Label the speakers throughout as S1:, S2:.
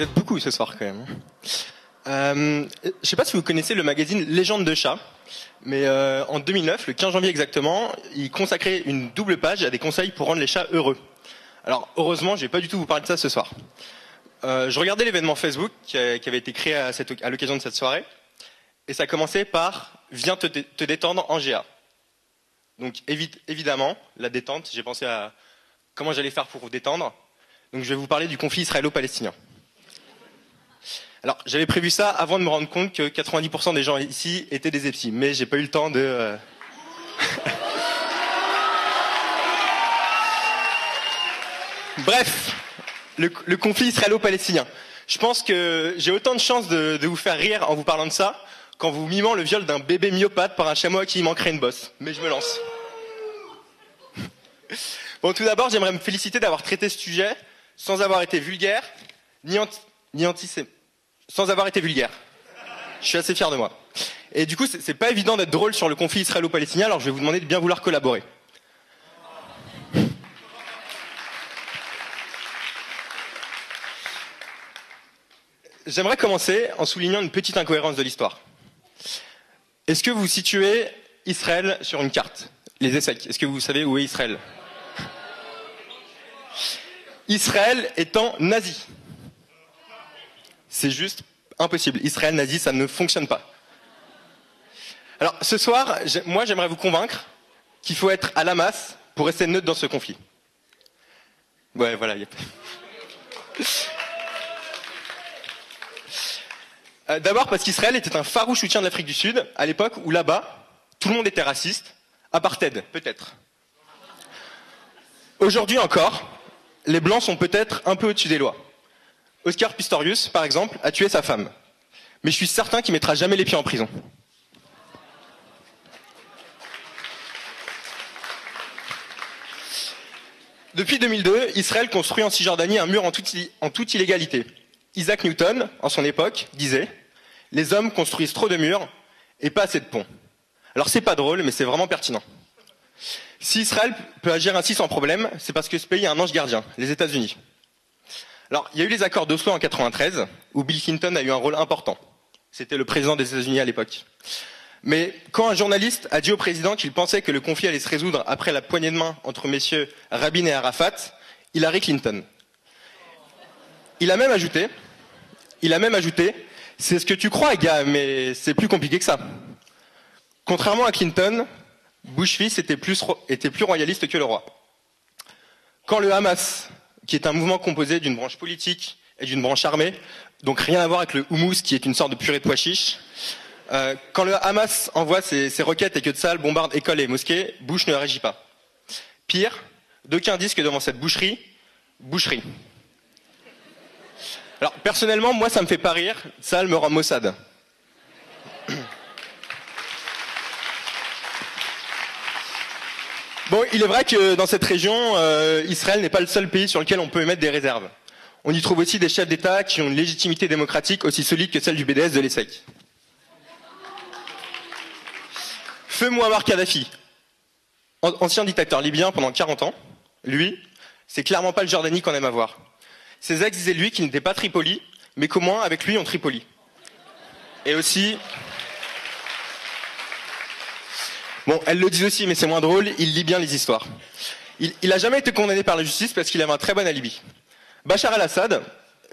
S1: Vous êtes beaucoup ce soir quand même. Je sais pas si vous connaissez le magazine Légende de chat, mais en 2009, le 15 janvier exactement, il consacrait une double page à des conseils pour rendre les chats heureux. Alors heureusement, je vais pas du tout vous parler de ça ce soir. Je regardais l'événement Facebook qui avait été créé à l'occasion de cette soirée, et ça commençait par « Viens te détendre en GA ». Donc évidemment, la détente, j'ai pensé à comment j'allais faire pour vous détendre. Donc je vais vous parler du conflit israélo-palestinien. Alors j'avais prévu ça avant de me rendre compte que 90% des gens ici étaient des épis, mais j'ai pas eu le temps de... Bref, le conflit israélo-palestinien. Je pense que j'ai autant de chances de vous faire rire en vous parlant de ça qu'en vous mimant le viol d'un bébé myopathe par un chameau qui manquerait une bosse. Mais je me lance. Bon, tout d'abord, j'aimerais me féliciter d'avoir traité ce sujet sans avoir été vulgaire, ni antisémite. Sans avoir été vulgaire. Je suis assez fier de moi. Et du coup, c'est pas évident d'être drôle sur le conflit israélo-palestinien, alors je vais vous demander de bien vouloir collaborer. J'aimerais commencer en soulignant une petite incohérence de l'histoire. Est-ce que vous situez Israël sur une carte? Les ESSEC, est-ce que vous savez où est Israël? Israël étant nazi. C'est juste impossible. Israël nazi, ça ne fonctionne pas. Alors, ce soir, moi, j'aimerais vous convaincre qu'il faut être à la masse pour rester neutre dans ce conflit. Ouais, voilà. D'abord parce qu'Israël était un farouche soutien de l'Afrique du Sud, à l'époque où là-bas, tout le monde était raciste. Apartheid, peut-être. Aujourd'hui encore, les Blancs sont peut-être un peu au-dessus des lois. Oscar Pistorius, par exemple, a tué sa femme. Mais je suis certain qu'il mettra jamais les pieds en prison. Depuis 2002, Israël construit en Cisjordanie un mur en toute illégalité. Isaac Newton, en son époque, disait « Les hommes construisent trop de murs et pas assez de ponts ». Alors c'est pas drôle, mais c'est vraiment pertinent. Si Israël peut agir ainsi sans problème, c'est parce que ce pays a un ange gardien, les États-Unis. Alors, il y a eu les accords d'Oslo en 93, où Bill Clinton a eu un rôle important. C'était le président des États-Unis à l'époque. Mais quand un journaliste a dit au président qu'il pensait que le conflit allait se résoudre après la poignée de main entre messieurs Rabin et Arafat, il a ri Clinton. Il a même ajouté, c'est ce que tu crois, gars, mais c'est plus compliqué que ça. Contrairement à Clinton, Bush fils était plus royaliste que le roi. Quand le Hamas, qui est un mouvement composé d'une branche politique et d'une branche armée, donc rien à voir avec le houmous qui est une sorte de purée de pois chiches. Quand le Hamas envoie ses roquettes et que Tsahal bombarde écoles et mosquées, Bush ne réagit pas. Pire, d'aucuns disent que devant cette boucherie. Alors personnellement, moi ça me fait pas rire, Tsahal me rend maussade. Bon, il est vrai que dans cette région, Israël n'est pas le seul pays sur lequel on peut émettre des réserves. On y trouve aussi des chefs d'État qui ont une légitimité démocratique aussi solide que celle du BDS de l'ESSEC. Feu Mouammar Kadhafi, ancien dictateur libyen pendant 40 ans, lui, c'est clairement pas le Jordanie qu'on aime avoir. Ses ex disaient de lui qu'il n'était pas Tripoli, mais qu'au moins avec lui on Tripoli. Et aussi... Bon, elle le dit aussi, mais c'est moins drôle, il lit bien les histoires. Il a jamais été condamné par la justice parce qu'il avait un très bon alibi. Bachar el-Assad,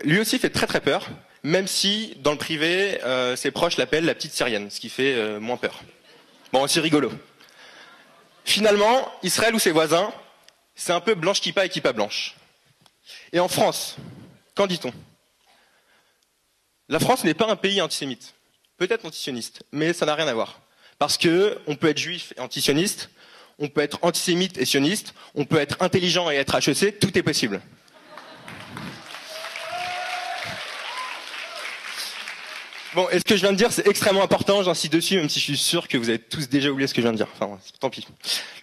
S1: lui aussi fait très très peur, même si, dans le privé, ses proches l'appellent la petite syrienne, ce qui fait moins peur. Bon, c'est rigolo. Finalement, Israël ou ses voisins, c'est un peu blanche qui pas blanche. Et en France, qu'en dit-on? La France n'est pas un pays antisémite, peut-être antisioniste, mais ça n'a rien à voir. Parce que on peut être juif et antisioniste, on peut être antisémite et sioniste, on peut être intelligent et être HEC, tout est possible. Bon, et ce que je viens de dire, c'est extrêmement important, j'insiste dessus, même si je suis sûr que vous avez tous déjà oublié ce que je viens de dire. Enfin, tant pis.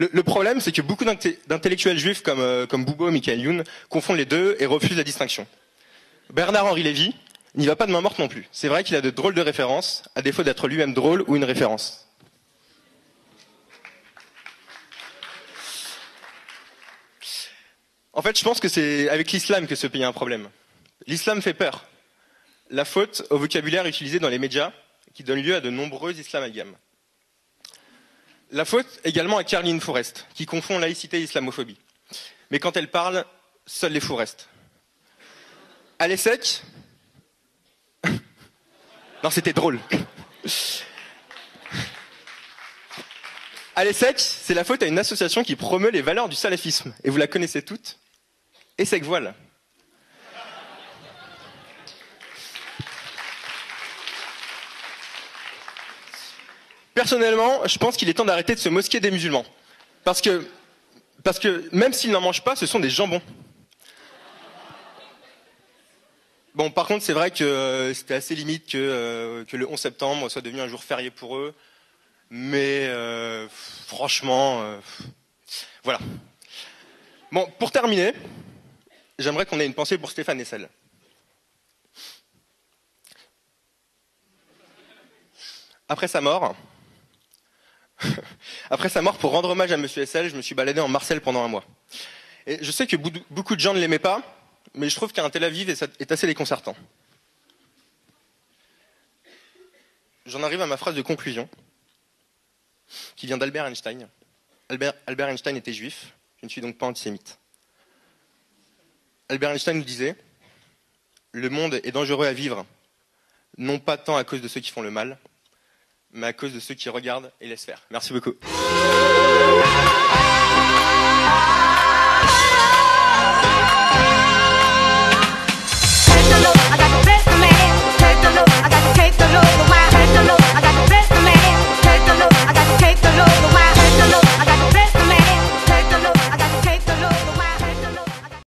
S1: Le problème, c'est que beaucoup d'intellectuels juifs comme Boubo, Michael Youn, confondent les deux et refusent la distinction. Bernard-Henri Lévy n'y va pas de main morte non plus. C'est vrai qu'il a de drôles de références, à défaut d'être lui-même drôle ou une référence. En fait, je pense que c'est avec l'islam que ce pays a un problème. L'islam fait peur. La faute au vocabulaire utilisé dans les médias qui donne lieu à de nombreux islamalgames. La faute également à Caroline Fourest, qui confond laïcité et islamophobie. Mais quand elle parle, seuls les fous restent. À l'ESSEC. Non, c'était drôle. À l'ESSEC, c'est la faute à une association qui promeut les valeurs du salafisme. Et vous la connaissez toutes. ESSEC Voile. Personnellement, je pense qu'il est temps d'arrêter de se mosquer des musulmans. Parce que même s'ils n'en mangent pas, ce sont des jambons. Bon, par contre, c'est vrai que c'était assez limite que le 11 septembre soit devenu un jour férié pour eux. Mais franchement, voilà. Bon, pour terminer, j'aimerais qu'on ait une pensée pour Stéphane Hessel. Après sa mort, pour rendre hommage à Monsieur Hessel, je me suis baladé en Marseille pendant un mois. Et je sais que beaucoup de gens ne l'aimaient pas, mais je trouve qu'un Tel Aviv est assez déconcertant. J'en arrive à ma phrase de conclusion, qui vient d'Albert Einstein. Albert Einstein était juif, je ne suis donc pas antisémite. Albert Einstein nous disait « Le monde est dangereux à vivre, non pas tant à cause de ceux qui font le mal, mais à cause de ceux qui regardent et laissent faire. » Merci beaucoup.